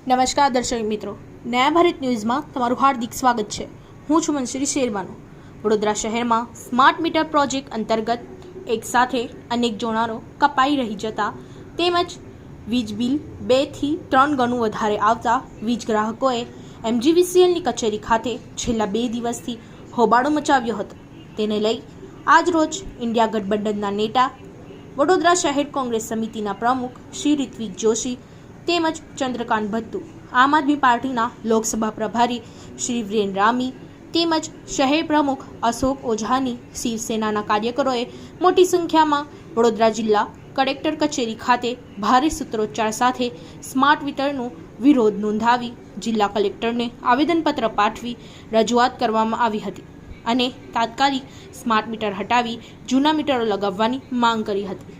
નમસ્કાર દર્શક મિત્રો, નયા ભારત ન્યૂઝમાં તમારું હાર્દિક સ્વાગત છે। હું છું મનશ્રી શેરબાનુ। વડોદરા શહેરમાં સ્માર્ટ મીટર પ્રોજેક્ટ અંતર્ગત એક સાથે અનેક જોડાણો કપાઈ રહી જતા તેમજ વીજ બિલ 2 થી 3 ગણું વધારે આવતા વીજ ગ્રાહકોએ MGVCLની કચેરી ખાતે છેલ્લા 2 દિવસથી હોબાળો મચાવ્યો હતો। તેને લઈ આજ રોજ ઇન્ડિયા ગઠબંધનના નેતા વડોદરા શહેર કોંગ્રેસ સમિતિના પ્રમુખ શ્રી ઋત્વિક જોશી તેમજ ચંદ્રકાંત ભટ્ટુ, આમ આદમી પાર્ટીના લોકસભા પ્રભારી શ્રી વીરેન રામી તેમજ શહેર પ્રમુખ અશોક ઓઝાની શિવસેનાના કાર્યકરોએ મોટી સંખ્યામાં વડોદરા જિલ્લા કલેક્ટર કચેરી ખાતે ભારે સૂત્રોચ્ચાર સાથે સ્માર્ટ મીટરનો વિરોધ નોંધાવી જિલ્લા કલેક્ટરને આવેદનપત્ર પાઠવી રજૂઆત કરવામાં આવી હતી અને તાત્કાલિક સ્માર્ટ મીટર હટાવી જૂના મીટરો લગાવવાની માંગ કરી હતી।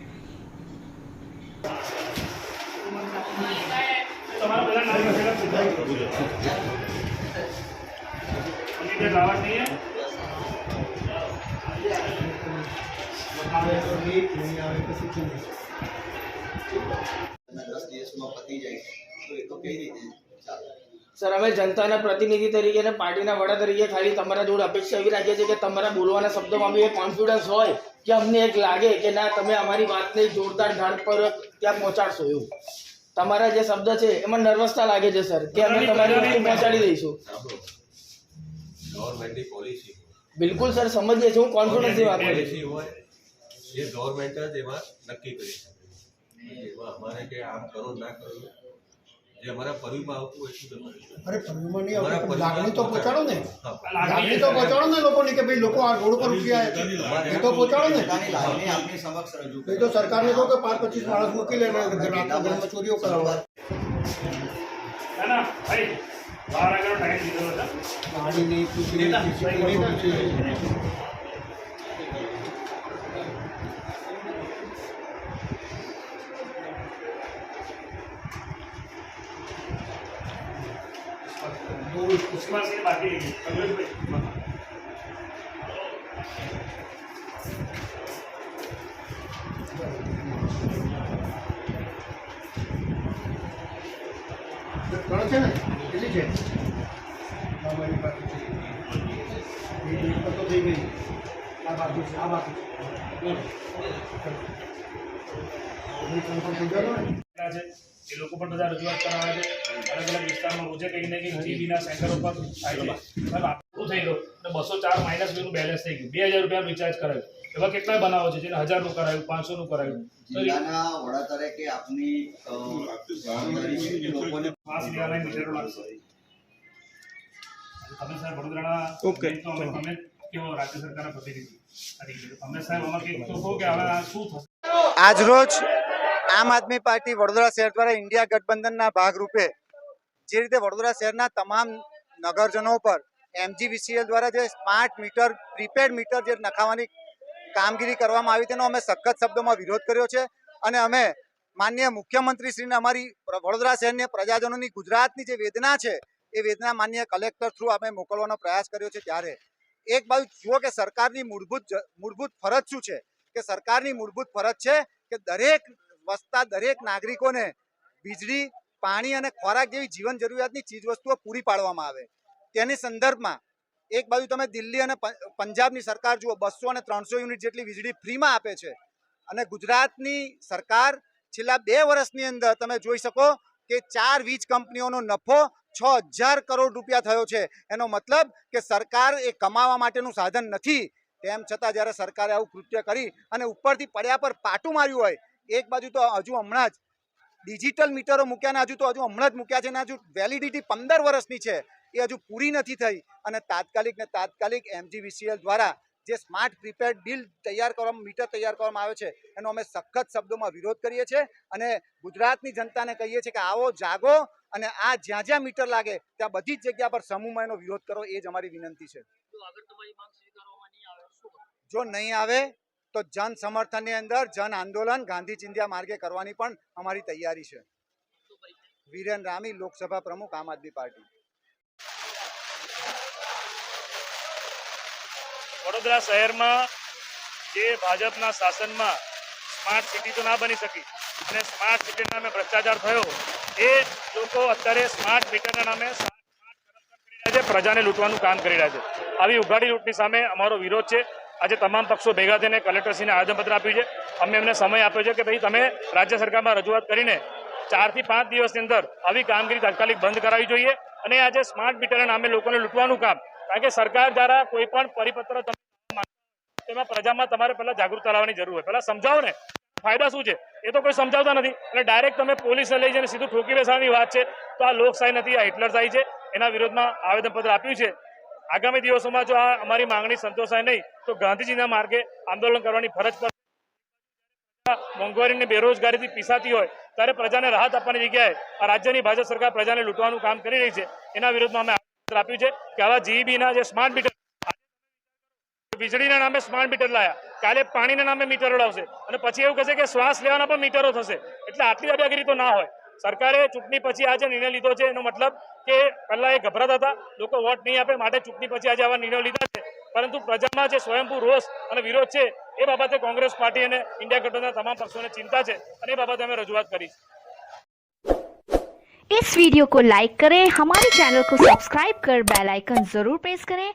सर अमे जनता प्रतिनिधि तरीके ने पार्टी वड़ा तरीके खाली तमारा जोड़ अपेक्षा एवी राखीए छीए के तमारा बोलवाना शब्दों में कॉन्फिडन्स होय कि अमने एक लागे कि ना तमे अमारी वातने जोरदार ढाल पर क्या पहोंचाडशो एवुं तमारा जे शब्द छे एमां नर्वसता लागे छे सर कि अमे तमारी वस्तु पहोंचाडी दईशुं। गवर्नमेंटनी पॉलिसी बिल्कुल सर समझीए छे, हूँ कॉन्फिडन्स ની વાત કરું છું। ये गवर्नमेंट જ એમાં નક્કી કરી શકે એમાં અમારે કે આમ કરો ના કરો જે અમારા પરિમાં આવતું હોય શું કરીશું। અરે પરિમાં નહીં આવતું, લાગણી તો પહોંચાડો ને, લાગણી તો પહોંચાડો ને લોકોની કે ભાઈ લોકો આ રોડ પર ઉઠી આવ્યા છે, એ તો પહોંચાડો ને। લાગણી આપની સમક્ષ રજૂ એ તો સરકારને કહો કે 5-25 માણસ મૂકી લે રાતના ઘરમાં ચોરીઓ કરાવવા। ગાડી નહીં પૂછી ગણ છે ને કેટલી છે અમારી પાસે તો થઈ ગઈ આ બાજુ છે આ બાજુ એ લોકો પણ બધા રજૂઆત કરાવે છે। અલગ અલગ વિસ્તારમાં રોજે કંઈક ને કંઈક જીબીના સેન્ટરો પર થાય છે। આટલું થઈ ગયું અને 204 માઇનસ બીનું બેલેન્સ થઈ ગયું, 2000 રૂપિયાનું રિચાર્જ કરાવ્યું। એવા કેટલા બનાવો છે જેને 1000નું કરાવ્યું, 500નું કરાવ્યું। જિલ્લાના વડા તરીકે આપની લોકોને મીટરો લાગશે। તમે સાહેબ વડોદરાના તમે કેવો રાજ્ય સરકારના પ્રતિનિધિ તમે સાહેબ આમાં કંઈક તો કહો કે હવે આ શું થશે। આજરોજ આમ આદમી પાર્ટી વડોદરા શહેર દ્વારા ઇન્ડિયા ગઠબંધનના ભાગરૂપે જે રીતે વડોદરા શહેરના તમામ નગરજનો પર MGVCL દ્વારા જે સ્માર્ટ મીટર પ્રીપેડ મીટર જે નખાવવાની કામગીરી કરવામાં આવી તેનો અમે સખત શબ્દોમાં વિરોધ કર્યો છે અને અમે માનનીય મુખ્યમંત્રીશ્રીને અમારી વડોદરા શહેરની પ્રજાજનોની ગુજરાતની જે વેદના છે એ વેદના માનનીય કલેક્ટર થ્રુ અમે મોકલવાનો પ્રયાસ કર્યો છે। ત્યારે એક બાજુ જુઓ કે સરકારની મૂળભૂત ફરજ શું છે કે સરકારની મૂળભૂત ફરજ છે કે દરેક વસતા દરેક નાગરિકોને વીજળી, પાણી અને ખોરાક જેવી જીવન જરૂરિયાતની ચીજવસ્તુઓ પૂરી પાડવામાં આવે। તેની સંદર્ભમાં એક બાજુ તમે દિલ્હી અને પંજાબની સરકાર જુઓ, 200 અને 300 યુનિટ જેટલી વીજળી ફ્રીમાં આપે છે અને ગુજરાતની સરકાર છેલ્લા 2 વર્ષની અંદર તમે જોઈ શકો કે 4 વીજ કંપનીઓનો નફો 6000 કરોડ રૂપિયા થયો છે। એનો મતલબ કે સરકાર એ કમાવા માટેનું સાધન નથી, તેમ છતાં જ્યારે સરકારે આવું કૃત્ય કરી અને ઉપરથી પડ્યા પર પાટું માર્યું હોય, એક બાજુ તો હજુ હમણાં જ ડિજિટલ મીટરો મૂક્યા ને હજુ હમણાં જ મૂક્યા છે ને હજુ વેલિડિટી 15 વર્ષની છે એ હજુ પૂરી નથી થઈ અને તાત્કાલિક MGVCL દ્વારા જે સ્માર્ટ પ્રીપેડ બિલ તૈયાર કરવામાં મીટર તૈયાર કરવામાં આવે છે એનો અમે સખત શબ્દોમાં વિરોધ કરીએ છીએ અને ગુજરાતની જનતાને કહીએ છીએ કે આવો જાગો અને આ જ્યાં જ્યાં મીટર લાગે ત્યાં બધી જ જગ્યા પર સમૂહમાં એનો વિરોધ કરો, એ જ અમારી વિનંતી છે। જો નહીં આવે તો જન સમર્થનની અંદર જન આંદોલન ગાંધી ચિંધ્યા માર્ગે કરવાની પણ અમારી તૈયારી છે। વીરેન રામી, લોકસભા પ્રમુખ, આમ આદમી પાર્ટી। વડોદરા શહેરમાં જે ભાજપના શાસનમાં સ્માર્ટ સિટી તો ના બની શકી અને સ્માર્ટ સિટી નામે ભ્રષ્ટાચાર થયો એ લોકો અત્યારે સ્માર્ટ મીટરના નામે પ્રજાને લૂંટવાનું કામ કરી રહ્યા છે. આવી ઉઘાડી લૂંટની સામે અમારો વિરોધ છે. આજે તમામ પક્ષો ભેગા થઈને કલેક્ટરશ્રીને આવેદનપત્ર આપ્યું છે. અમે એમને સમય આપ્યો છે કે ભાઈ તમે રાજ્ય સરકારમાં રજૂઆત કરીને 4 થી 5 દિવસની અંદર આવી કામગીરી તાત્કાલિક બંધ કરાવવી જોઈએ. અને આજે સ્માર્ટ મીટરના નામે લોકોને લૂંટવાનું કામ, કારણ કે સરકાર દ્વારા કોઈ પણ પરિપત્ર તેમાં પ્રજામાં તમારે પહેલા જાગૃતતા લાવવાની જરૂર હોય. પહેલા સમજાવો ને ફાયદા શું છે, એ તો કોઈ સમજાવતા નથી. અને ડાયરેક્ટ તમે પોલીસને લઈ જઈને સીધું ઠોકી બેસવાની વાત છે, તો આ લોકશાહી નથી, આ હિટલરશાહી છે. એના વિરોધમાં આવેદનપત્ર આપ્યું છે. આગામી દિવસોમાં જો આ અમારી માંગણી સંતોષાય નહીં તો ગાંધીજીના માર્ગે આંદોલન કરવાની ફરજ પર. મોંઘવારીને બેરોજગારીથી પીસાતી હોય ત્યારે પ્રજાને રાહત આપવાની જગ્યાએ આ રાજ્યની ભાજપ સરકાર પ્રજાને લૂંટવાનું કામ કરી રહી છે. એના વિરોધમાં અમે આવેદનપત્ર આપ્યું છે કે આવા જીઈબીના જે સ્માર્ટ મીટર, વીજળીના નામે સ્માર્ટ મીટર લાયા, કાલે પાણીના નામે મીટરો લાવશે અને પછી એવું કહેશે કે શ્વાસ લેવાના પણ મીટરો થશે. એટલે આટલી દાદાગીરી તો ના હોય. સરકારે ચૂંટણી પછી આ જે નિર્ણય લીધો છે એનો મતલબ કે પહેલા એ ગભરાતા હતા, લોકો વોટ નહીં આપે માટે ચૂંટણી પછી આજે આવા નિર્ણયો લીધા છે. પરંતુ પ્રજામાં જે સ્વયંભૂ રોષ અને વિરોધ છે એ બાબતે કોંગ્રેસ પાર્ટી અને ઇન્ડિયા ગઠબંધનના તમામ પક્ષોને ચિંતા છે અને એ બાબતે અમે રજૂઆત કરી છે. इस वीडियो को लाइक करें, हमारे चैनल को सब्सक्राइब कर बेल आइकन जरूर प्रेस करें